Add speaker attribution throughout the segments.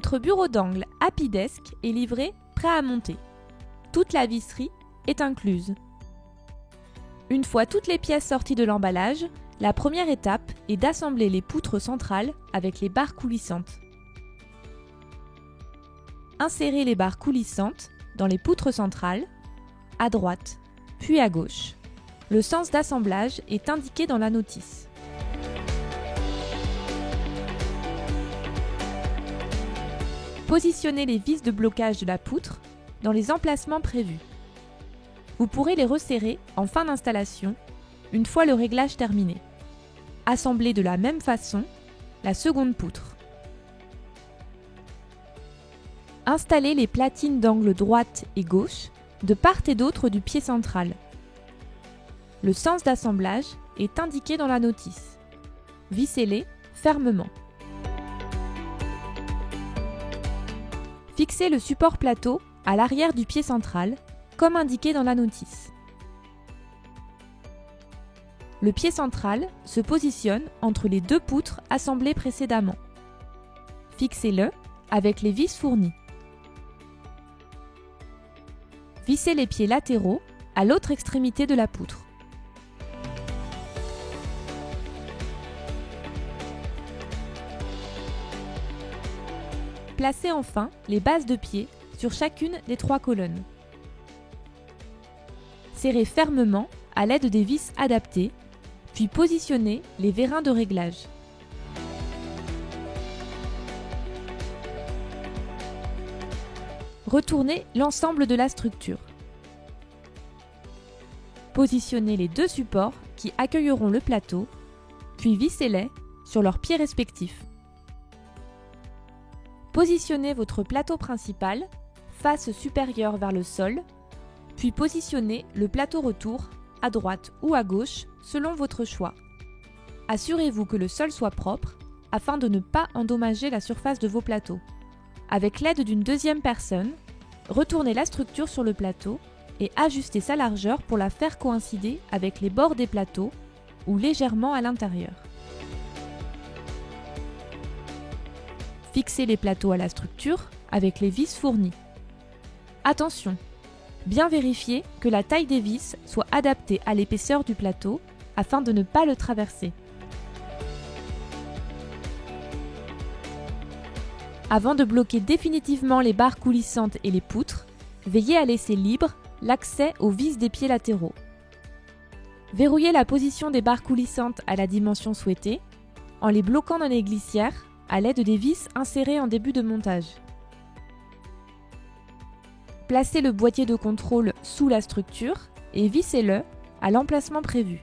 Speaker 1: Votre bureau d'angle Happy Desk est livré prêt à monter. Toute la visserie est incluse. Une fois toutes les pièces sorties de l'emballage, la première étape est d'assembler les poutres centrales avec les barres coulissantes. Insérez les barres coulissantes dans les poutres centrales, à droite, puis à gauche. Le sens d'assemblage est indiqué dans la notice. Positionnez les vis de blocage de la poutre dans les emplacements prévus. Vous pourrez les resserrer en fin d'installation, une fois le réglage terminé. Assemblez de la même façon la seconde poutre. Installez les platines d'angle droite et gauche de part et d'autre du pied central. Le sens d'assemblage est indiqué dans la notice. Vissez-les fermement. Fixez le support plateau à l'arrière du pied central, comme indiqué dans la notice. Le pied central se positionne entre les deux poutres assemblées précédemment. Fixez-le avec les vis fournies. Vissez les pieds latéraux à l'autre extrémité de la poutre. Placez enfin les bases de pied sur chacune des trois colonnes. Serrez fermement à l'aide des vis adaptées, puis positionnez les vérins de réglage. Retournez l'ensemble de la structure. Positionnez les deux supports qui accueilleront le plateau, puis vissez-les sur leurs pieds respectifs. Positionnez votre plateau principal, face supérieure vers le sol, puis positionnez le plateau retour à droite ou à gauche selon votre choix. Assurez-vous que le sol soit propre afin de ne pas endommager la surface de vos plateaux. Avec l'aide d'une deuxième personne, retournez la structure sur le plateau et ajustez sa largeur pour la faire coïncider avec les bords des plateaux ou légèrement à l'intérieur. Fixez les plateaux à la structure avec les vis fournies. Attention, bien vérifier que la taille des vis soit adaptée à l'épaisseur du plateau afin de ne pas le traverser. Avant de bloquer définitivement les barres coulissantes et les poutres, veillez à laisser libre l'accès aux vis des pieds latéraux. Verrouillez la position des barres coulissantes à la dimension souhaitée en les bloquant dans les glissières à l'aide des vis insérées en début de montage. Placez le boîtier de contrôle sous la structure et vissez-le à l'emplacement prévu.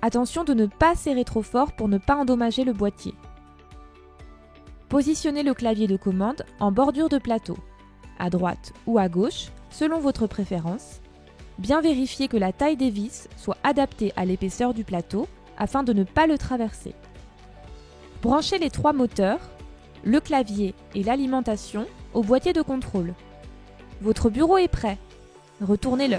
Speaker 1: Attention de ne pas serrer trop fort pour ne pas endommager le boîtier. Positionnez le clavier de commande en bordure de plateau, à droite ou à gauche, selon votre préférence. Bien vérifier que la taille des vis soit adaptée à l'épaisseur du plateau afin de ne pas le traverser. Branchez les trois moteurs, le clavier et l'alimentation au boîtier de contrôle. Votre bureau est prêt. Retournez-le.